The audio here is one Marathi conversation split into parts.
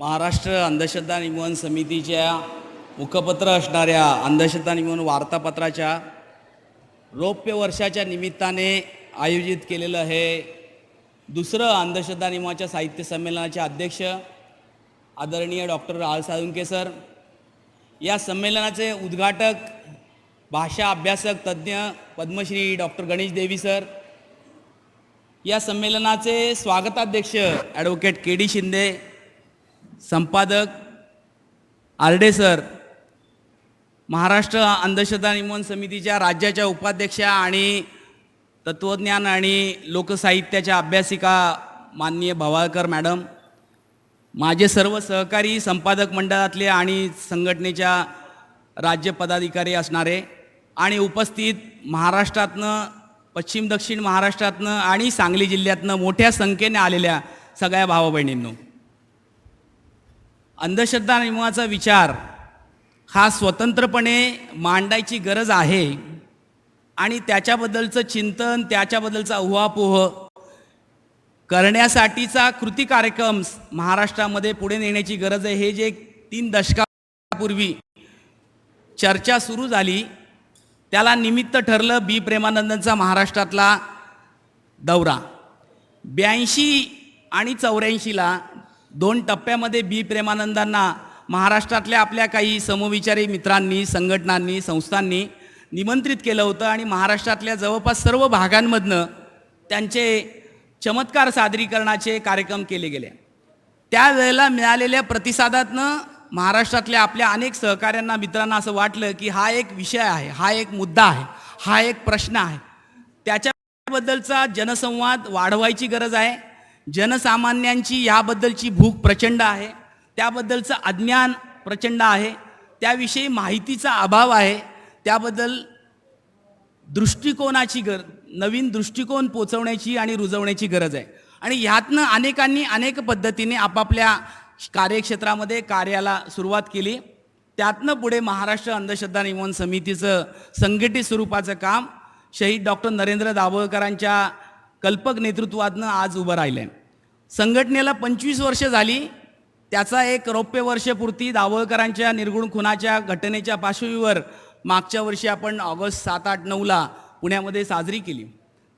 महाराष्ट्र अंधश्रद्धा निर्मूलन समितीच्या मुखपत्र असणाऱ्या अंधश्रद्धा निर्मूलन वार्तापत्राच्या रौप्य वर्षाच्या निमित्ताने आयोजित केलेलं हे दुसरं अंधश्रद्धा निर्मूलनाच्या साहित्य संमेलनाचे अध्यक्ष आदरणीय डॉक्टर राल साळुंखे सर, या संमेलनाचे उद्घाटक भाषा अभ्यासक तज्ज्ञ पद्मश्री डॉक्टर गणेश देवी सर, या संमेलनाचे स्वागताध्यक्ष ॲडव्होकेट के डी शिंदे, संपादक आरडे सर, महाराष्ट्र अंधश्रद्धा निर्मूलन समितीच्या राज्याच्या उपाध्यक्षा आणि तत्त्वज्ञान आणि लोकसाहित्याच्या अभ्यासिका माननीय भवाळकर मॅडम, माझे सर्व सहकारी संपादक मंडळातले आणि संघटनेच्या राज्य पदाधिकारी असणारे आणि उपस्थित महाराष्ट्रातनं, पश्चिम दक्षिण महाराष्ट्रातनं आणि सांगली जिल्ह्यातनं मोठ्या संख्येने आलेल्या सगळ्या भावा बहिणींनो, अंधश्रद्धा निर्मूलनाचा विचार हा स्वतंत्रपणे मांडायची गरज आहे आणि त्याच्याबद्दलचं चिंतन, त्याच्याबद्दलचा उहापोह करण्यासाठीचा कृती कार्यक्रम महाराष्ट्रामध्ये पुढे नेण्याची गरज आहे. हे जे 3 दशकापूर्वी चर्चा सुरू झाली त्याला निमित्त ठरलं बी प्रेमानंदांचा महाराष्ट्रातला दौरा. 82 आणि 84ला 2 टप्प्यामध्ये बी प्रेमानंदांना महाराष्ट्रातल्या आपल्या काही समविचारी मित्रांनी, संघटनांनी, संस्थांनी निमंत्रित केलं होतं आणि महाराष्ट्रातल्या जवळपास सर्व भागांमधनं त्यांचे चमत्कार सादरीकरणाचे कार्यक्रम केले गेले. त्यावेळेला मिळालेल्या प्रतिसादातनं महाराष्ट्रातल्या आपल्या अनेक सहकाऱ्यांना, मित्रांना असं वाटलं की हा एक विषय आहे, हा एक मुद्दा आहे, हा एक प्रश्न आहे, त्याच्याबद्दलचा जनसंवाद वाढवायची गरज आहे. जनसामान्यांची याबद्दलची भूक प्रचंड आहे, त्याबद्दलचं अज्ञान प्रचंड आहे, त्याविषयी माहितीचा अभाव आहे, त्याबद्दल दृष्टिकोनाची नवीन दृष्टिकोन पोचवण्याची आणि रुजवण्याची गरज आहे. आणि ह्यातनं अनेकांनी अनेक पद्धतीने आपापल्या कार्यक्षेत्रामध्ये कार्याला सुरुवात केली. त्यातनं पुढे महाराष्ट्र अंधश्रद्धा निर्मूलन समितीचं संघटित स्वरूपाचं काम शहीद डॉक्टर नरेंद्र दाभोळकरांच्या कल्पक नेतृत्वातनं आज उभं राहिलं आहे. संघटनेला 25 वर्ष झाली. त्याचा एक रौप्य वर्षपूर्ती दाभोळकरांच्या निर्गुण खुनाच्या घटनेच्या पार्श्वभूमीवर मागच्या वर्षी आपण ऑगस्ट 7, 8, 9ला पुण्यामध्ये साजरी केली.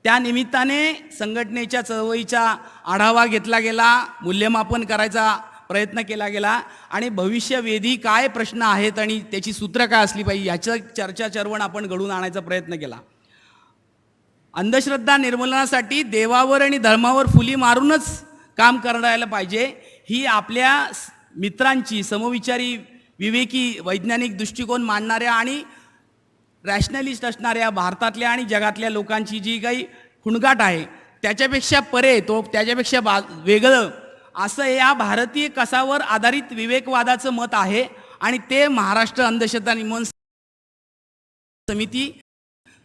त्या निमित्ताने संघटनेच्या चळवळीचा आढावा घेतला गेला, मूल्यमापन करायचा प्रयत्न केला गेला आणि भविष्यवेधी काय प्रश्न आहेत आणि त्याची सूत्र काय असली पाहिजे याचं चर्चा चर्वण आपण घडवून आणायचा प्रयत्न केला. अंधश्रद्धा निर्मूलनासाठी देवावर आणि धर्मावर फुली मारूनच काम करायला पाहिजे, ही आपल्या मित्रांची, समविचारी, विवेकी, वैज्ञानिक दृष्टिकोन मांडणाऱ्या आणि रॅशनलिस्ट असणाऱ्या भारतातल्या आणि जगातल्या लोकांची जी काही खुणगाट आहे त्याच्यापेक्षा परे, त्याच्यापेक्षा वेगळं असं या भारतीय कसावर आधारित विवेकवादाचं मत आहे. आणि ते महाराष्ट्र अंधश्रद्धा निर्मूलन समिती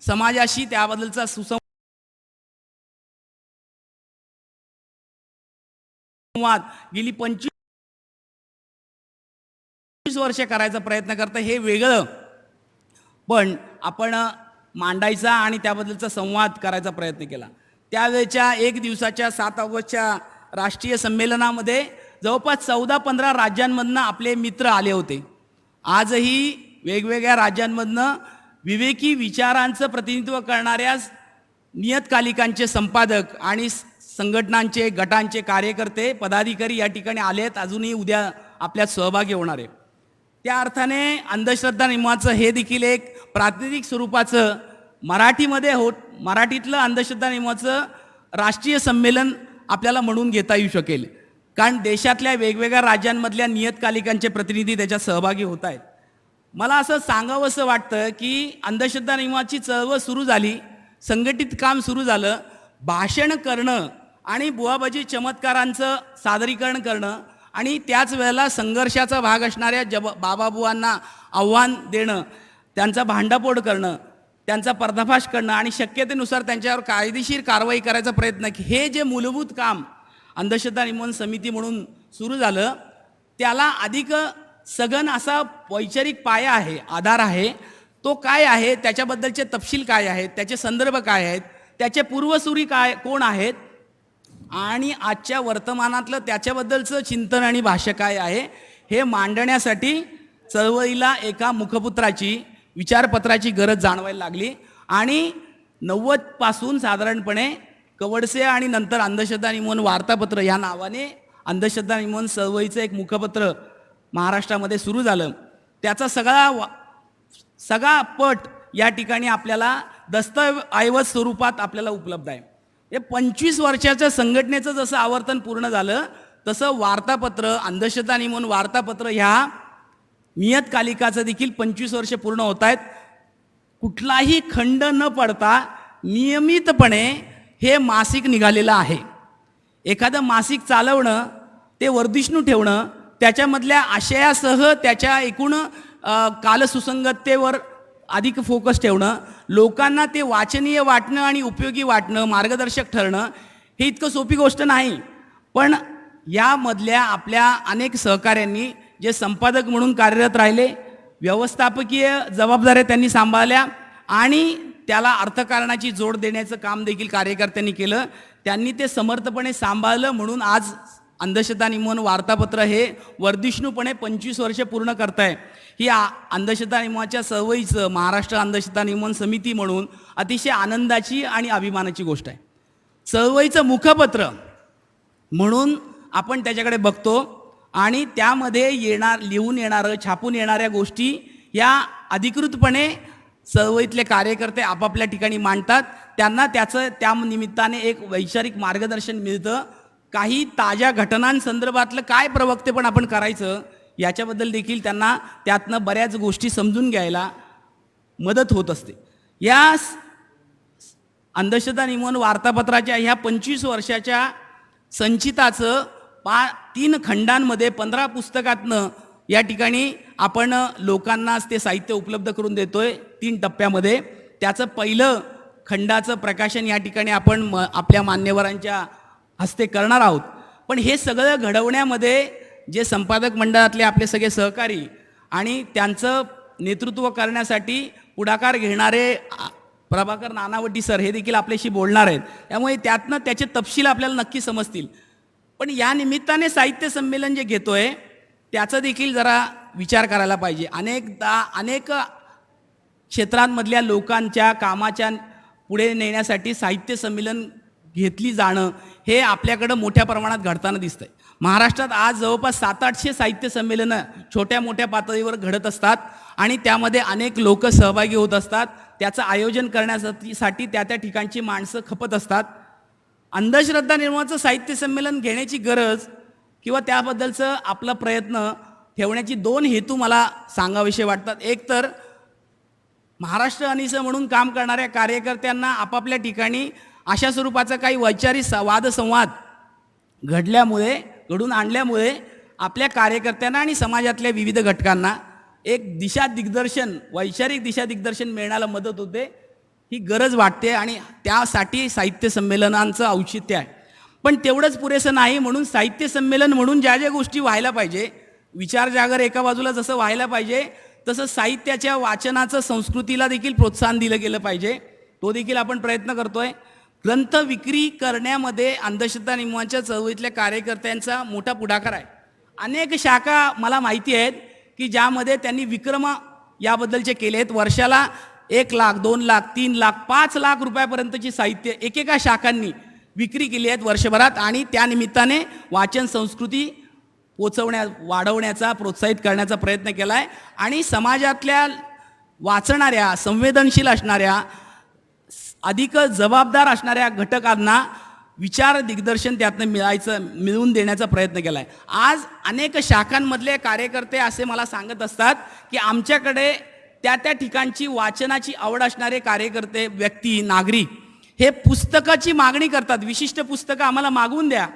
समाजाशी त्याबद्दलचा सुसंवाद गेली 25 वर्ष करायचा प्रयत्न करतं. हे वेगळं पण आपण मांडायचा आणि त्याबद्दलचा संवाद करायचा प्रयत्न केला. त्यावेळेच्या 1 दिवसाच्या 7 ऑगस्टच्या राष्ट्रीय संमेलनामध्ये जवळपास 14-15 राज्यांमधनं आपले मित्र आले होते. आजही वेगवेगळ्या राज्यांमधनं विवेकी विचारांचं प्रतिनिधित्व करणाऱ्या नियतकालिकांचे संपादक आणि संघटनांचे, गटांचे कार्यकर्ते, पदाधिकारी या ठिकाणी आले आहेत. अजूनही उद्या आपल्यात सहभागी होणार आहे. त्या अर्थाने अंधश्रद्धा निर्मूलनाचं हे देखील एक प्रातिनिधिक स्वरूपाचं मराठीतलं अंधश्रद्धा निर्मूलनाचं राष्ट्रीय संमेलन आपल्याला म्हणून घेता येऊ शकेल, कारण देशातल्या वेगवेगळ्या राज्यांमधल्या नियतकालिकांचे प्रतिनिधी त्याच्यात सहभागी होत आहेत. मला असं सांगावंसं वाटतं की अंधश्रद्धा निर्मूलनाची चळवळ सुरू झाली, संघटित काम सुरू झालं, भाषण करणं आणि बुवाबाजी चमत्कारांचं सादरीकरण करणं आणि त्याच वेळेला संघर्षाचा भाग असणाऱ्या बाबाबुवांना आव्हान देणं, त्यांचा भांडाफोड करणं, त्यांचा पर्दाफाश करणं आणि शक्यतेनुसार त्यांच्यावर कायदेशीर कारवाई करायचा प्रयत्न, हे जे मूलभूत काम अंधश्रद्धा निर्मूलन समिती म्हणून सुरू झालं त्याला अधिक सघन असा वैचारिक पाया आहे, आधार आहे. तो काय आहे, त्याच्याबद्दलचे तपशील काय आहेत, त्याचे संदर्भ काय आहेत, त्याचे पूर्वसुरी काय, कोण आहेत आणि आजच्या वर्तमानातलं त्याच्याबद्दलचं चिंतन आणि भाष्य काय आहे हे मांडण्यासाठी चळवळीला एका मुखपुत्राची विचारपत्राची गरज जाणवायला लागली. आणि 90 पासून साधारणपणे कवडसे आणि नंतर अंधश्रद्धा निर्मूलन वार्तापत्र या नावाने अंधश्रद्धा निर्मूलन चळवळीचं एक मुखपत्र महाराष्ट्रामध्ये सुरू झालं. त्याचा सगळा पट या ठिकाणी आपल्याला दस्तऐवज स्वरूपात आपल्याला उपलब्ध आहे. हे 25 वर्षाच्या संघटनेचं जसं आवर्तन पूर्ण झालं तसं वार्तापत्र अंधश्रद्धा निर्मूलन वार्तापत्र ह्या नियतकालिकाचं देखील 25 वर्ष पूर्ण होत आहेत. कुठलाही खंड न पडता नियमितपणे हे मासिक निघालेलं आहे. एखादं मासिक चालवणं, ते वर्धिष्णू ठेवणं, त्याच्यामधल्या आशयासह त्याच्या एकूण कालसुसंगततेवर अधिक फोकस ठेवणं, लोकांना ते वाचनीय वाटणं आणि उपयोगी वाटणं, मार्गदर्शक ठरणं हे इतकं सोपी गोष्ट नाही. पण यामधल्या आपल्या अनेक सहकाऱ्यांनी जे संपादक म्हणून कार्यरत राहिले, व्यवस्थापकीय जबाबदाऱ्या त्यांनी सांभाळल्या आणि त्याला अर्थकारणाची जोड देण्याचं काम देखील कार्यकर्त्यांनी केलं. त्यांनी ते समर्थपणे सांभाळलं म्हणून आज अंधश्रद्धा निर्मूलन वार्तापत्र हे वर्धिष्णूपणे 25 वर्ष पूर्ण करत आहे. ही अंधश्रद्धा निर्मूलनाच्या चळवळीचं महाराष्ट्र अंधश्रद्धा निर्मूलन समिती म्हणून अतिशय आनंदाची आणि अभिमानाची गोष्ट आहे. चळवळीचं मुखपत्र म्हणून आपण त्याच्याकडे बघतो आणि त्यामध्ये लिहून येणारं छापून येणाऱ्या गोष्टी या अधिकृतपणे चळवळीतले कार्यकर्ते आपापल्या ठिकाणी मांडतात. त्यांना त्या निमित्ताने एक वैचारिक मार्गदर्शन मिळतं. काही ताज्या घटनांसंदर्भातलं काय प्रवक्तेपण आपण करायचं याच्याबद्दल देखील त्यांना त्यातनं बऱ्याच गोष्टी समजून घ्यायला मदत होत असते. या अंधश्रद्धा निर्मूलन वार्तापत्राच्या ह्या 25 वर्षाच्या संचिताचं 3 खंडांमध्ये 15 पुस्तकातनं या ठिकाणी आपण लोकांना ते साहित्य उपलब्ध करून देतोय 3 टप्प्यामध्ये. त्याचं पहिलं खंडाचं प्रकाशन या ठिकाणी आपण आपल्या मान्यवरांच्या हस्ते करणार आहोत. पण हे सगळं घडवण्यामध्ये जे संपादक मंडळातले आपले सगळे सहकारी आणि त्यांचं नेतृत्व करण्यासाठी पुढाकार घेणारे प्रभाकर नानावटी सर हे देखील आपल्याशी बोलणार आहेत. त्यामुळे त्यातनं त्याचे तपशील आपल्याला नक्की समजतील. पण या निमित्ताने साहित्य संमेलन जे घेतोय त्याचा देखील जरा विचार करायला पाहिजे. अनेक क्षेत्रांमधल्या लोकांच्या कामाच्या पुढे नेण्यासाठी साहित्य संमेलन घेतली जाणं हे आपल्याकडं मोठ्या प्रमाणात घडताना दिसतंय. महाराष्ट्रात आज जवळपास 700-800 साहित्य संमेलनं छोट्या मोठ्या पातळीवर घडत असतात आणि त्यामध्ये अनेक लोक सहभागी होत असतात. त्याचं आयोजन करण्यासाठी त्या ठिकाणची माणसं खपत असतात. अंधश्रद्धा निर्मूलनाचं साहित्य संमेलन घेण्याची गरज किंवा त्याबद्दलचं आपला प्रयत्न ठेवण्याची 2 हेतू मला सांगाविषयी वाटतात. एक तर महाराष्ट्र अनिसं म्हणून काम करणाऱ्या कार्यकर्त्यांना आपापल्या ठिकाणी अशा स्वरूपाचा काही वैचारिक वादसंवाद घडून आणल्यामुळे आपल्या कार्यकर्त्यांना आणि समाजातल्या विविध घटकांना एक वैचारिक दिशादिग्दर्शन मिळण्याला मदत होते. ही गरज वाटते आणि त्यासाठी साहित्य संमेलनांचं औचित्य आहे. पण तेवढंच पुरेसं नाही. म्हणून साहित्य संमेलन म्हणून ज्या गोष्टी व्हायला पाहिजे, विचार जागर एका बाजूला जसं व्हायला पाहिजे तसं साहित्याच्या वाचनाचं संस्कृतीला देखील प्रोत्साहन दिलं गेलं पाहिजे. तो देखील आपण प्रयत्न करतोय. ग्रंथ विक्री करण्यामध्ये अंधश्रद्धा निर्मूलनाच्या चळवळीतल्या कार्यकर्त्यांचा मोठा पुढाकार आहे. अनेक शाखा मला माहिती आहेत की ज्यामध्ये त्यांनी विक्रम याबद्दलचे केले आहेत. वर्षाला 1 लाख, 2 लाख, 3 लाख, 5 लाख रुपयापर्यंतची साहित्य एकेका शाखांनी विक्री केली आहेत वर्षभरात. आणि त्या निमित्ताने वाचन संस्कृती वाढवण्याचा, प्रोत्साहित करण्याचा प्रयत्न केला आहे. आणि समाजातल्या वाचणाऱ्या, संवेदनशील असणाऱ्या, अधिक जबाबदार असणाऱ्या घटकांना विचार दिग्दर्शन त्यातनं मिळवून देण्याचा प्रयत्न केला आहे. आज अनेक शाखांमधले कार्यकर्ते असे मला सांगत असतात की आमच्याकडे त्या ठिकाणची वाचनाची आवड असणारे कार्यकर्ते, व्यक्ती, नागरिक हे पुस्तकाची मागणी करतात. विशिष्ट पुस्तकं आम्हाला मागवून द्या,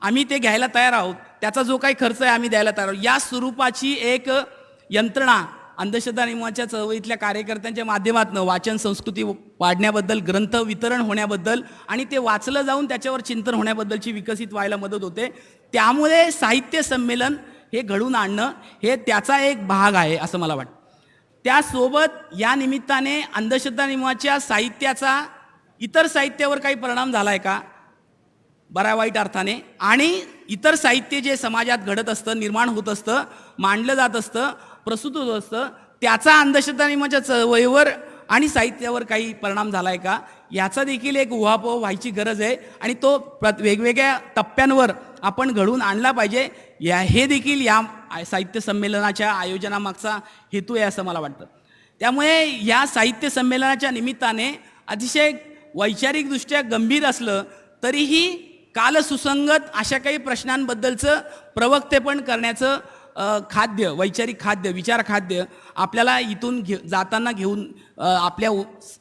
आम्ही ते घ्यायला तयार आहोत, त्याचा जो काही खर्च आहे आम्ही द्यायला तयार आहोत. या स्वरूपाची एक यंत्रणा अंधश्रद्धा निर्मूलनाच्या चळवळीतल्या कार्यकर्त्यांच्या माध्यमातून वाचन संस्कृती वाढण्याबद्दल, ग्रंथ वितरण होण्याबद्दल आणि ते वाचलं जाऊन त्याच्यावर चिंतन होण्याबद्दलची विकसित व्हायला मदत होते. त्यामुळे साहित्य संमेलन हे घडवून आणणं हे त्याचा एक भाग आहे असं मला वाटतं. त्यासोबत या निमित्ताने अंधश्रद्धा निर्मूलनाच्या साहित्याचा इतर साहित्यावर काही परिणाम झाला आहे का? बऱ्या वाईट अर्थाने, आणि इतर साहित्य जे समाजात घडत असतं, निर्माण होत असतं, मांडलं जात असतं, प्रस्तुत होत असतं, त्याचा अंधश्रद्धा नियमाच्या चळवळीवर आणि साहित्यावर काही परिणाम झाला आहे का, याचा देखील एक उहापोह व्हायची गरज आहे. आणि तो वेगवेगळ्या टप्प्यांवर आपण घडवून आणला पाहिजे. हे देखील या साहित्य संमेलनाच्या आयोजनामागचा हेतू आहे असं मला वाटतं. त्यामुळे या साहित्य संमेलनाच्या निमित्ताने अतिशय वैचारिकदृष्ट्या गंभीर असलं तरीही कालसुसंगत अशा काही प्रश्नांबद्दलचं प्रवक्तेपण करण्याचं खाद्य, वैचारिक खाद्य, विचार खाद्य आपल्याला इथून जाताना घेऊन आपल्या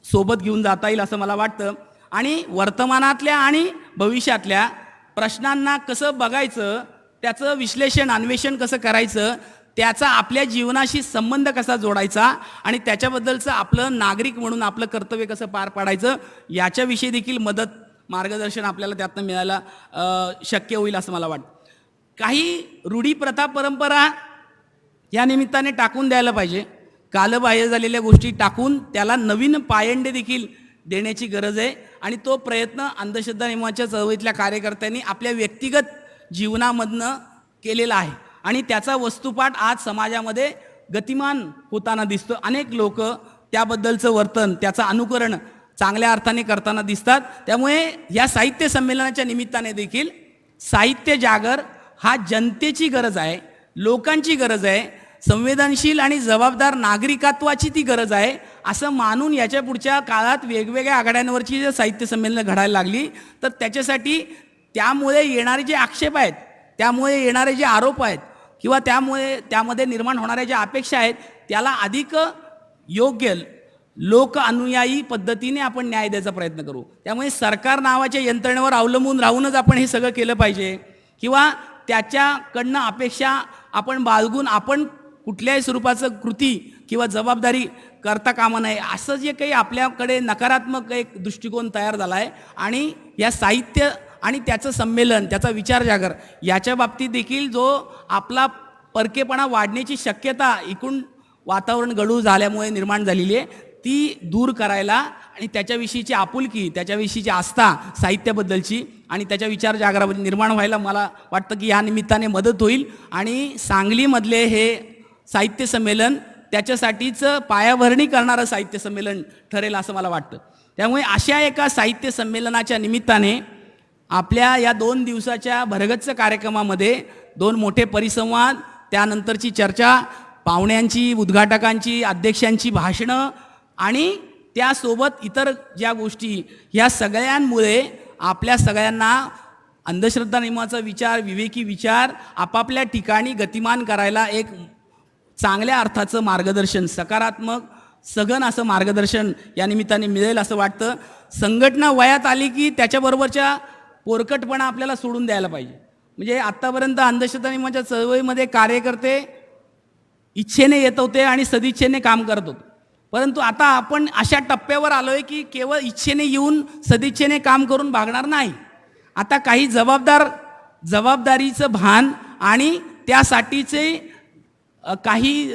सोबत घेऊन जाता येईल असं मला वाटतं. आणि वर्तमानातल्या आणि भविष्यातल्या प्रश्नांना कसं बघायचं, त्याचं विश्लेषण, अन्वेषण कसं करायचं, त्याचा आपल्या जीवनाशी संबंध कसा जोडायचा आणि त्याच्याबद्दलचं आपलं नागरिक म्हणून आपलं कर्तव्य कसं पार पाडायचं, याच्याविषयी देखील मदत, मार्गदर्शन आपल्याला त्यातनं मिळायला शक्य होईल असं मला वाटतं. काही रूढी, प्रथा, परंपरा या निमित्ताने टाकून द्यायला पाहिजे. कालबाह्य झालेल्या गोष्टी टाकून त्याला नवीन पायंडे देखील देण्याची गरज आहे. आणि तो प्रयत्न अंधश्रद्धा निर्मूलनाच्या चळवळीतल्या कार्यकर्त्यांनी आपल्या व्यक्तिगत जीवनामधनं केलेला आहे आणि त्याचा वस्तुपाठ आज समाजामध्ये गतिमान होताना दिसतो. अनेक लोक त्याबद्दलचं वर्तन, त्याचं अनुकरण चांगल्या अर्थाने करताना दिसतात. त्यामुळे या साहित्य संमेलनाच्या निमित्ताने देखील साहित्य जागर हा जनतेची गरज आहे, लोकांची गरज आहे, संवेदनशील आणि जबाबदार नागरिकत्वाची ती गरज आहे असं मानून याच्या पुढच्या काळात वेगवेगळ्या आघाड्यांवरची जर साहित्य संमेलनं घडायला लागली तर त्याच्यासाठी त्यामुळे येणारे जे आक्षेप आहेत, त्यामुळे येणारे जे आरोप आहेत किंवा त्यामध्ये निर्माण होणाऱ्या ज्या अपेक्षा आहेत त्याला अधिक योग्य, लोक अनुयायी पद्धतीने आपण न्याय द्यायचा प्रयत्न करू. त्यामुळे सरकार नावाच्या यंत्रणेवर अवलंबून राहूनच आपण हे सगळं केलं पाहिजे किंवा त्याच्याकडनं अपेक्षा आपण बाळगून आपण कुठल्याही स्वरूपाचं कृती किंवा जबाबदारी करता कामा नये, असं जे काही आपल्याकडे नकारात्मक एक दृष्टिकोन तयार झाला आहे. आणि या साहित्य आणि त्याचं संमेलन, त्याचा विचार जागर याच्या बाबतीत देखील जो आपला परकेपणा वाढण्याची शक्यता एकूण वातावरण गढूळ झाल्यामुळे निर्माण झालेली आहे, ती दूर करायला आणि त्याच्याविषयीची आपुलकी, त्याच्याविषयीची आस्था साहित्याबद्दलची आणि त्याच्या विचार जागरामध्ये निर्माण व्हायला मला वाटतं की या निमित्ताने मदत होईल. आणि सांगलीमधले हे साहित्य संमेलन त्याच्यासाठीच पायाभरणी करणारं साहित्य संमेलन ठरेल असं मला वाटतं. त्यामुळे अशा एका साहित्य संमेलनाच्या निमित्ताने आपल्या या 2 दिवसाच्या भरगच्च कार्यक्रमामध्ये 2 मोठे परिसंवाद, त्यानंतरची चर्चा, पाहुण्यांची, उद्घाटकांची, अध्यक्षांची भाषणं आणि त्यासोबत इतर ज्या गोष्टी, ह्या सगळ्यांमुळे आपल्या सगळ्यांना अंधश्रद्धा नियमाचा विचार, विवेकी विचार आपापल्या ठिकाणी गतिमान करायला एक चांगल्या अर्थाचं मार्गदर्शन, सकारात्मक सघन असं मार्गदर्शन या निमित्ताने मिळेल असं वाटतं. संघटना वयात आली की त्याच्याबरोबरच्या पोरकटपणा आपल्याला सोडून द्यायला पाहिजे. म्हणजे आत्तापर्यंत अंधश्रद्धा नियमाच्या चळवळीमध्ये कार्यकर्ते इच्छेने येत होते आणि सदिच्छेने काम करत होते, परंतु आता आपण अशा टप्प्यावर आलो आहे की केवळ इच्छेने येऊन सदिच्छेने काम करून भागणार नाही. आता काही जबाबदारीचं भान आणि त्यासाठीचे काही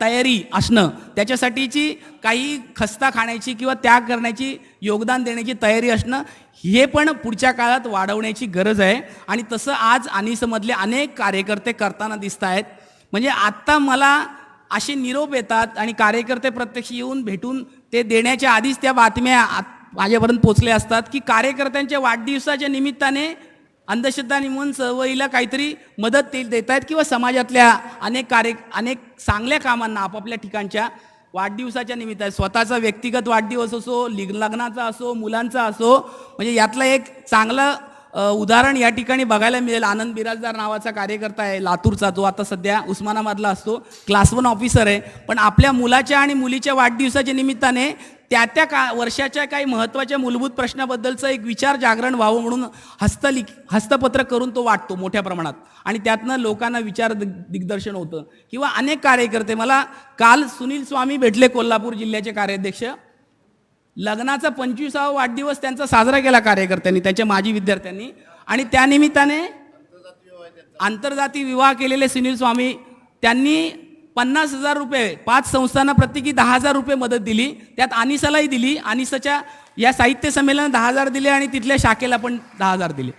तयारी असणं, त्याच्यासाठीची काही खस्ता खाण्याची किंवा त्याग करण्याची, योगदान देण्याची तयारी असणं, हे पण पुढच्या काळात वाढवण्याची गरज आहे. आणि तसं आज अनिसमधले अनेक कार्यकर्ते करताना दिसत आहेत. म्हणजे आत्ता मला असे निरोप येतात आणि कार्यकर्ते प्रत्यक्ष येऊन भेटून ते देण्याच्या आधीच त्या बातम्या माझ्यापर्यंत पोचल्या असतात की कार्यकर्त्यांच्या वाढदिवसाच्या निमित्ताने अंधश्रद्धा निर्मूलन चळवळीला काहीतरी मदत देत आहेत किंवा समाजातल्या अनेक चांगल्या कामांना आपापल्या ठिकाणच्या वाढदिवसाच्या निमित्ताने, स्वतःचा व्यक्तिगत वाढदिवस असो, लग्नाचा असो, मुलांचा असो, म्हणजे यातलं एक चांगलं उदाहरण या ठिकाणी बघायला मिळेल. आनंद बिराजदार नावाचा कार्यकर्ता आहे लातूरचा, जो आता सध्या उस्मानाबादला असतो, क्लास 1 ऑफिसर आहे, पण आपल्या मुलाच्या आणि मुलीच्या वाढदिवसाच्या निमित्ताने त्या वर्षाच्या काही महत्त्वाच्या मूलभूत प्रश्नाबद्दलचं एक विचार जागरण व्हावं म्हणून हस्तपत्र करून तो वाटतो मोठ्या प्रमाणात आणि त्यातनं लोकांना विचार दिग्दर्शन होतं. किंवा अनेक कार्यकर्ते, मला काल सुनील स्वामी भेटले, कोल्हापूर जिल्ह्याचे कार्याध्यक्ष, लग्नाचा 25वा वाढदिवस त्यांचा साजरा केला कार्यकर्त्यांनी, त्यांच्या माजी विद्यार्थ्यांनी, आणि त्यानिमित्ताने आंतरजाती विवाह केलेले सुनील स्वामी त्यांनी 50,000 रुपये 5 संस्थांना प्रत्येकी 10,000 रुपये मदत दिली. त्यात आनिसालाही दिली. आनिसाच्या या साहित्य संमेलनात 10,000 दिले आणि तिथल्या शाखेला पण 10,000 दिले.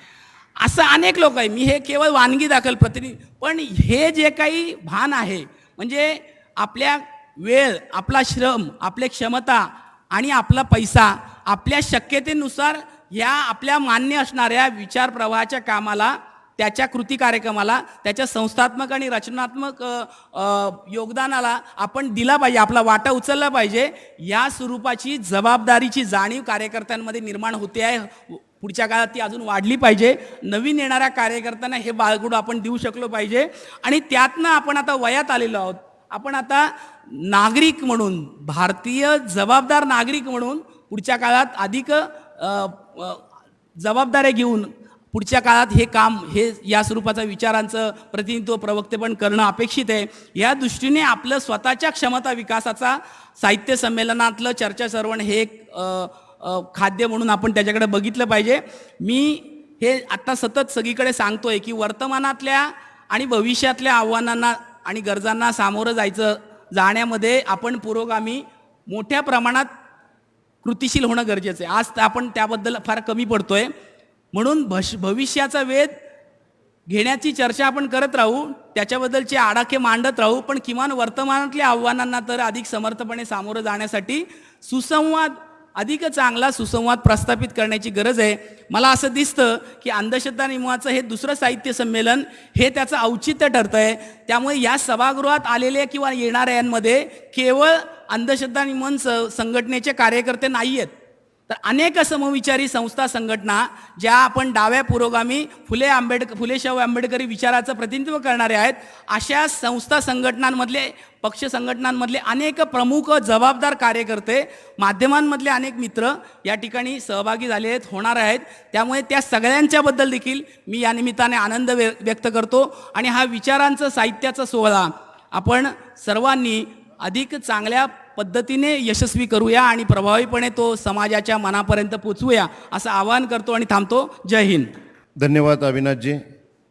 असं अनेक लोक आहे. मी हे केवळ वानगी दाखल प्रतिनिधी, पण हे जे काही भान आहे म्हणजे आपल्या वेळ, आपला श्रम, आपली क्षमता आणि आपला पैसा आपल्या शक्यतेनुसार ह्या आपल्या मान्य असणाऱ्या विचार प्रवाहाच्या कामाला, त्याच्या कृती कार्यक्रमाला, त्याच्या संस्थात्मक आणि रचनात्मक योगदानाला आपण दिला पाहिजे, आपला वाटा उचलला पाहिजे. या स्वरूपाची जबाबदारीची जाणीव कार्यकर्त्यांमध्ये निर्माण होते आहे. पुढच्या काळात ती अजून वाढली पाहिजे. नवीन येणाऱ्या कार्यकर्त्यांना हे बाळगूड आपण देऊ शकलो पाहिजे. आणि त्यातनं आपण आता वयात आलेलो आहोत. आपण आता नागरिक म्हणून, भारतीय जबाबदार नागरिक म्हणून पुढच्या काळात अधिक जबाबदाऱ्या घेऊन पुढच्या काळात हे काम, हे या स्वरूपाचा विचारांचं प्रतिनिधित्व, प्रवक्तेपण करणं अपेक्षित आहे. या दृष्टीने आपलं स्वतःच्या क्षमता विकासाचा साहित्य संमेलनातलं चर्चा सर्वण हे एक खाद्य म्हणून आपण त्याच्याकडे बघितलं पाहिजे. मी हे आत्ता सतत सगळीकडे सांगतोय की वर्तमानातल्या आणि भविष्यातल्या आव्हानांना आणि गरजांना सामोरं जाण्यामध्ये आपण पुरोगामी मोठ्या प्रमाणात कृतिशील होणं गरजेचं आहे. आज आपण त्याबद्दल फार कमी पडतोय. म्हणून भविष्याचा वेध घेण्याची चर्चा आपण करत राहू, त्याच्याबद्दलचे आडाखे मांडत राहू, पण किमान वर्तमानातल्या आव्हानांना तर अधिक समर्थपणे सामोरं जाण्यासाठी सुसंवाद, अधिक चांगला सुसंवाद प्रस्थापित करण्याची गरज आहे. मला असं दिसतं की अंधश्रद्धा निर्मूलनाचं हे दुसरं साहित्य संमेलन हे त्याचं औचित्य ठरतं आहे. त्यामुळे या सभागृहात आलेले किंवा येणाऱ्यांमध्ये केवळ अंधश्रद्धा निर्मूलन संघटनेचे कार्यकर्ते नाही आहेत, तर अनेक समविचारी संस्था, संघटना ज्या आपण डाव्या पुरोगामी फुले-शाहू आंबेडकरी विचाराचं प्रतिनिधित्व करणारे आहेत, अशा संस्था, संघटनांमधले, पक्ष संघटनांमधले अनेक प्रमुख जबाबदार कार्यकर्ते, माध्यमांमधले अनेक मित्र या ठिकाणी सहभागी झाले आहेत, होणार आहेत. त्यामुळे त्या सगळ्यांच्याबद्दल देखील मी या निमित्ताने आनंद व्यक्त करतो. आणि हा विचारांचं, साहित्याचा सोहळा आपण सर्वांनी अधिक चांगल्या पद्धतीने यशस्वी करूया आणि प्रभावीपणे तो समाजाच्या मनापर्यंत पोचवूया असं आवाहन करतो आणि थांबतो. जय हिंद. धन्यवाद अविनाशजी.